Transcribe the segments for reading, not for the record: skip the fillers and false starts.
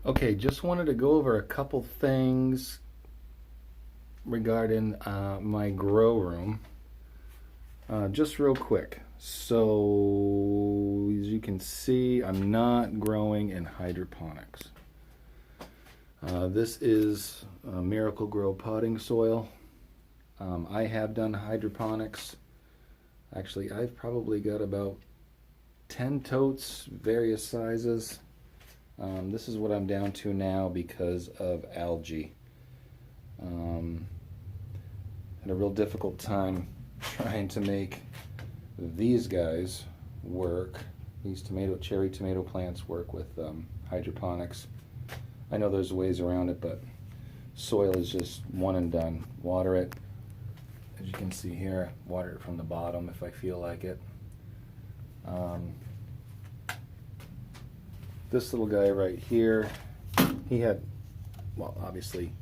Okay, just wanted to go over a couple things regarding my grow room. Just real quick. So, as you can see, I'm not growing in hydroponics. This is Miracle Grow potting soil. I have done hydroponics. Actually, I've probably got about 10 totes, various sizes. This is what I'm down to now because of algae. Had a real difficult time trying to make these guys work. These cherry tomato plants work with hydroponics. I know there's ways around it, but soil is just one and done. Water it. As you can see here, water it from the bottom if I feel like it. This little guy right here, he had, well, obviously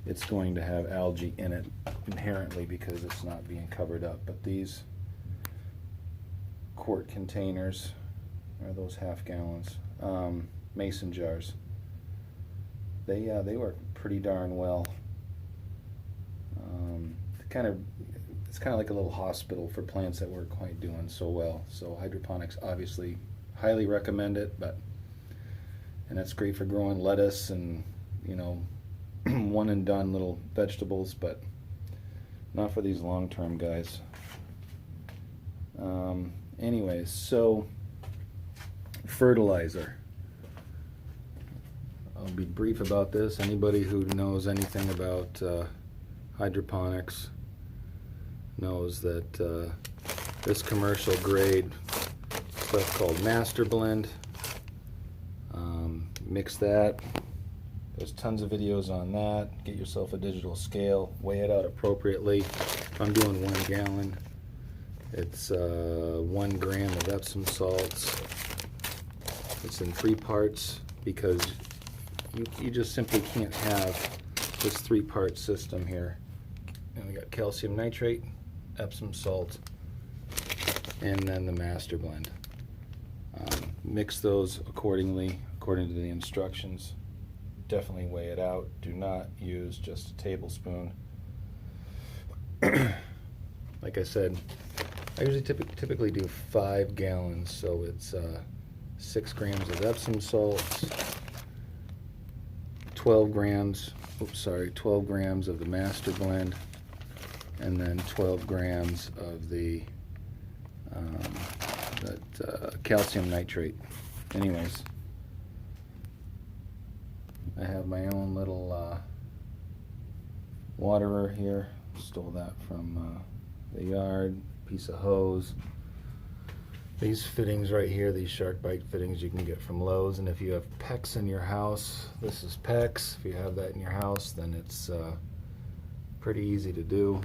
it's going to have algae in it inherently because it's not being covered up, but these quart containers, or those half gallons, mason jars, they work pretty darn well. It's kind of like a little hospital for plants that weren't quite doing so well. So hydroponics, obviously, highly recommend it, and that's great for growing lettuce and, you know, one and done little vegetables, but not for these long-term guys. Anyways, so fertilizer. I'll be brief about this. Anybody who knows anything about hydroponics knows that this commercial grade stuff called Master Blend, mix that. There's tons of videos on that. Get yourself a digital scale, weigh it out appropriately. If I'm doing 1 gallon, it's 1 gram of Epsom salts. It's in 3 parts because you just simply can't have this 3-part system here. And we got calcium nitrate, Epsom salt, and then the Master Blend. Mix those accordingly, according to the instructions. Definitely weigh it out. Do not use just a tablespoon. Like I said, I usually typically do 5 gallons, so it's 6 grams of Epsom salts, 12 grams of the Master Blend, and then 12 grams of the calcium nitrate. Anyways, I have my own little waterer here. Stole that from the yard. Piece of hose. These fittings right here, these shark bite fittings, you can get from Lowe's. And if you have PEX in your house, this is PEX. If you have that in your house, then it's pretty easy to do.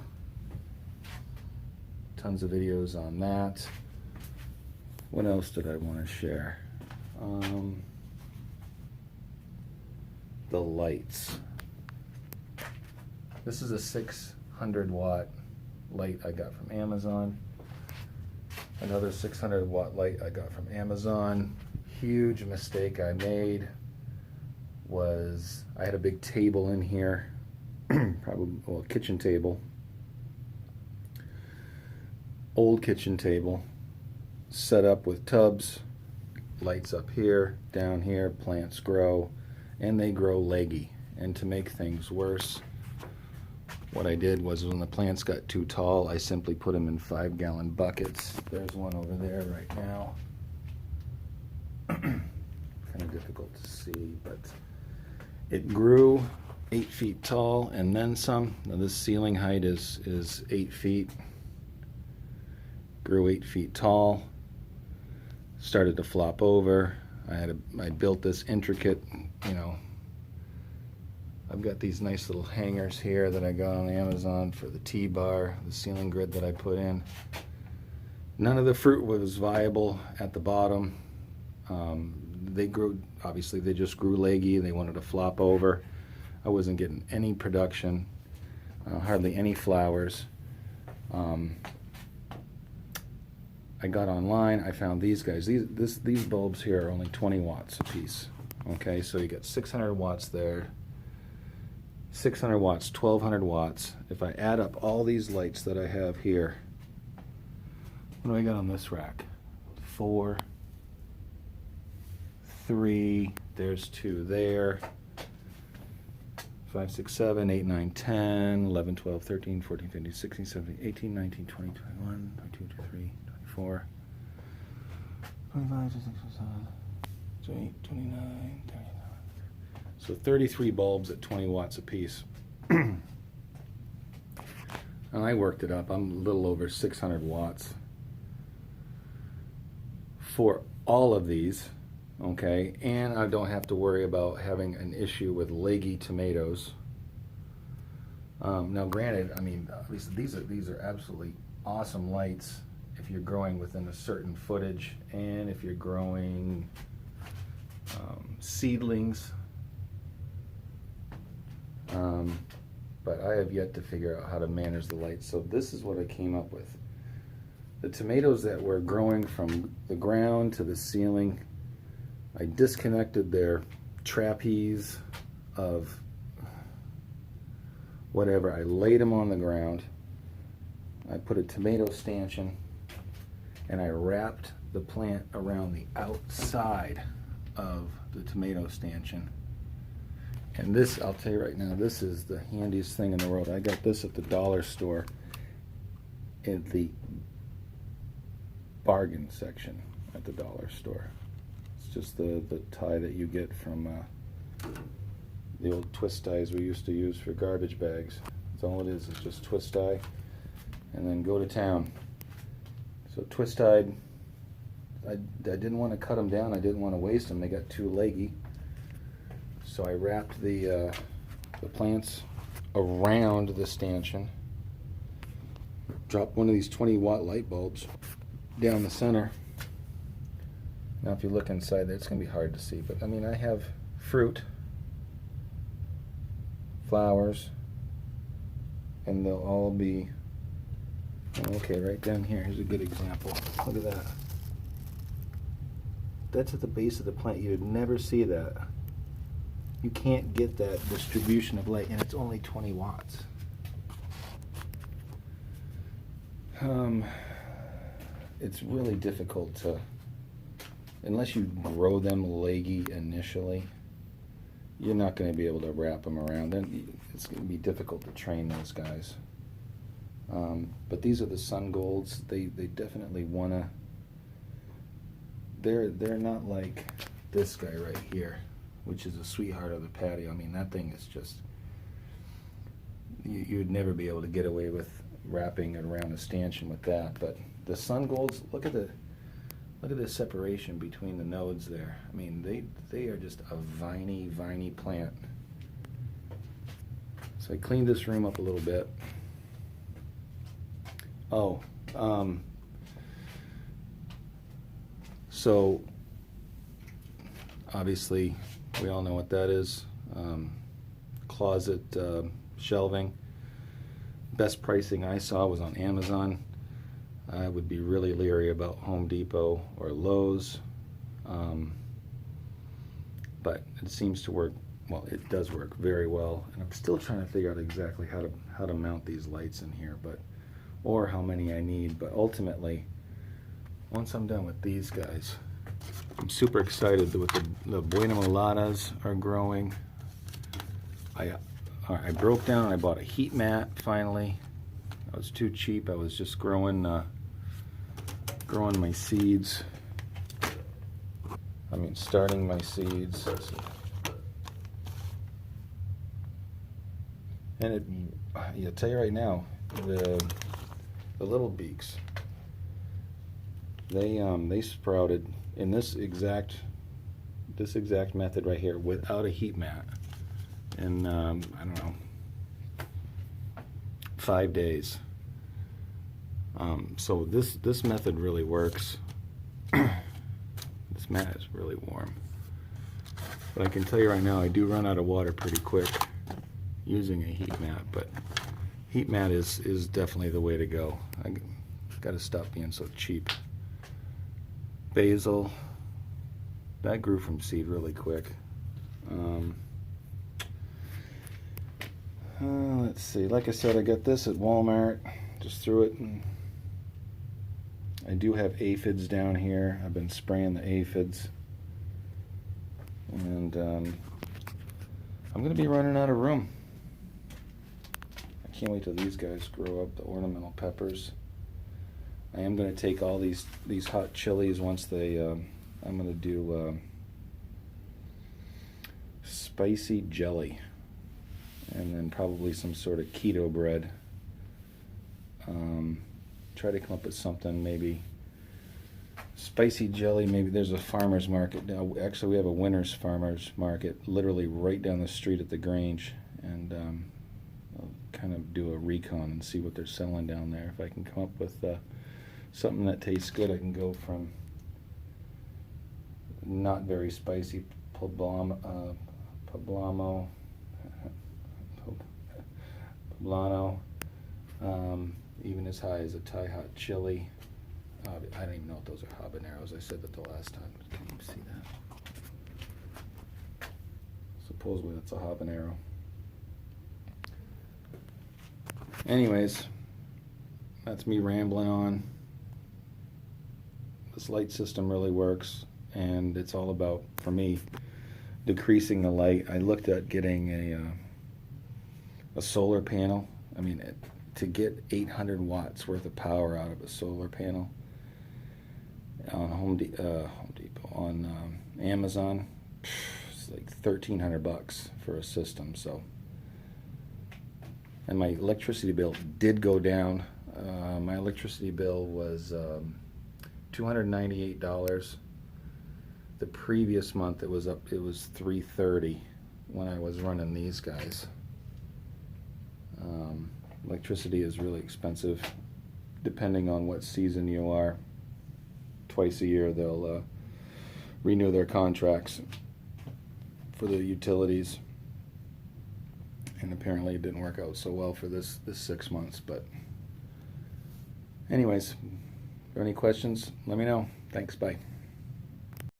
Tons of videos on that. What else did I want to share? The lights. This is a 600 watt light I got from Amazon. Another 600 watt light I got from Amazon. Huge mistake I made was I had a big table in here, probably, well, kitchen table, old kitchen table, set up with tubs, lights up here, down here, plants grow, and they grow leggy. And to make things worse, what I did was when the plants got too tall, I simply put them in 5-gallon buckets. There's one over there right now. Kind of difficult to see, but it grew 8 feet tall and then some. Now this ceiling height is 8 feet. Grew 8 feet tall. Started to flop over. I built this intricate, you know, I've got these nice little hangers here that I got on Amazon for the T-bar, the ceiling grid that I put in. None of the fruit was viable at the bottom. They grew, obviously they just grew leggy, they wanted to flop over. I wasn't getting any production, hardly any flowers. I got online, I found these guys. These bulbs here are only 20 watts a piece. Okay, so you got 600 watts there, 600 watts, 1200 watts. If I add up all these lights that I have here, what do I got on this rack? 4, 3, there's 2 there, 5, 6, 7, 8, 9, 10, 11, 12, 13, 14, 15, 16, 17, 18, 19, 20, 21, 22, 23, 24, 25, 26, 27, 28, 29, 30. So 33 bulbs at 20 watts apiece. And I worked it up. I'm a little over 600 watts for all of these, okay? And I don't have to worry about having an issue with leggy tomatoes. Now granted, I mean, these are absolutely awesome lights if you're growing within a certain footage, and if you're growing seedlings. But I have yet to figure out how to manage the lights. So this is what I came up with. The tomatoes that were growing from the ground to the ceiling, I disconnected their trapeze of whatever. I laid them on the ground. I put a tomato stanchion, and I wrapped the plant around the outside of the tomato stanchion. And this, I'll tell you right now, this is the handiest thing in the world. I got this at the dollar store in the bargain section at the dollar store. It's just the tie that you get from the old twist ties we used to use for garbage bags. That's all it is. It's just twist tie and then go to town. So twist tied, I didn't want to cut them down. I didn't want to waste them. They got too leggy. So I wrapped the plants around the stanchion, dropped one of these 20-watt light bulbs down the center. Now if you look inside there, it's going to be hard to see, but I mean, I have fruit, flowers, and they'll all be, okay, right down here. Here's a good example. Look at that. That's at the base of the plant. You'd never see that. You can't get that distribution of light, and it's only 20 watts. It's really difficult to, unless you grow them leggy initially, you're not going to be able to wrap them around. Then it's going to be difficult to train those guys. But these are the sun golds. They definitely want to. They're not like this guy right here, which is a sweetheart of the patio. I mean, that thing is just, you'd never be able to get away with wrapping it around a stanchion with that. But the sun golds, look at the separation between the nodes there. I mean, they are just a viney plant. So I cleaned this room up a little bit. Oh, so obviously we all know what that is. Closet shelving. Best pricing I saw was on Amazon. I would be really leery about Home Depot or Lowe's, but it seems to work. Well, it does work very well, and I'm still trying to figure out exactly how to mount these lights in here, or how many I need. But ultimately, once I'm done with these guys, I'm super excited with the Buena Mulatas are growing. I broke down and I bought a heat mat finally. I was too cheap. I was just growing my seeds. I mean, starting my seeds. And I'll tell you right now, the little beaks, they sprouted in this exact method right here without a heat mat. In I don't know, 5 days. So this method really works. This mat is really warm, but I can tell you right now, I do run out of water pretty quick using a heat mat. But heat mat is definitely the way to go. I got to stop being so cheap. Basil, that grew from seed really quick. Let's see. Like I said, I got this at Walmart. Just threw it, and I do have aphids down here. I've been spraying the aphids, and I'm going to be running out of room. I can't wait till these guys grow up, the ornamental peppers. I am going to take all these hot chilies once they. I'm going to do spicy jelly, and then probably some sort of keto bread. Try to come up with something, maybe spicy jelly. Maybe there's a farmer's market. Actually, we have a winter's farmer's market literally right down the street at the Grange, and I'll kind of do a recon and see what they're selling down there. If I can come up with something that tastes good, I can go from not very spicy poblano, even as high as a Thai hot chili. I don't even know if those are habaneros. I said that the last time. Can you see that? Supposedly that's a habanero. Anyways, that's me rambling on. This light system really works, and it's all about, for me, decreasing the light. I looked at getting a solar panel. I mean, to get 800 watts worth of power out of a solar panel on Home Depot, on Amazon, it's like $1,300 for a system. So, and my electricity bill did go down. My electricity bill was $298. The previous month it was $330 when I was running these guys. Electricity is really expensive depending on what season you are. Twice a year they'll renew their contracts for the utilities, and apparently it didn't work out so well for this 6 months. But anyways, if there are any questions, let me know. Thanks, bye.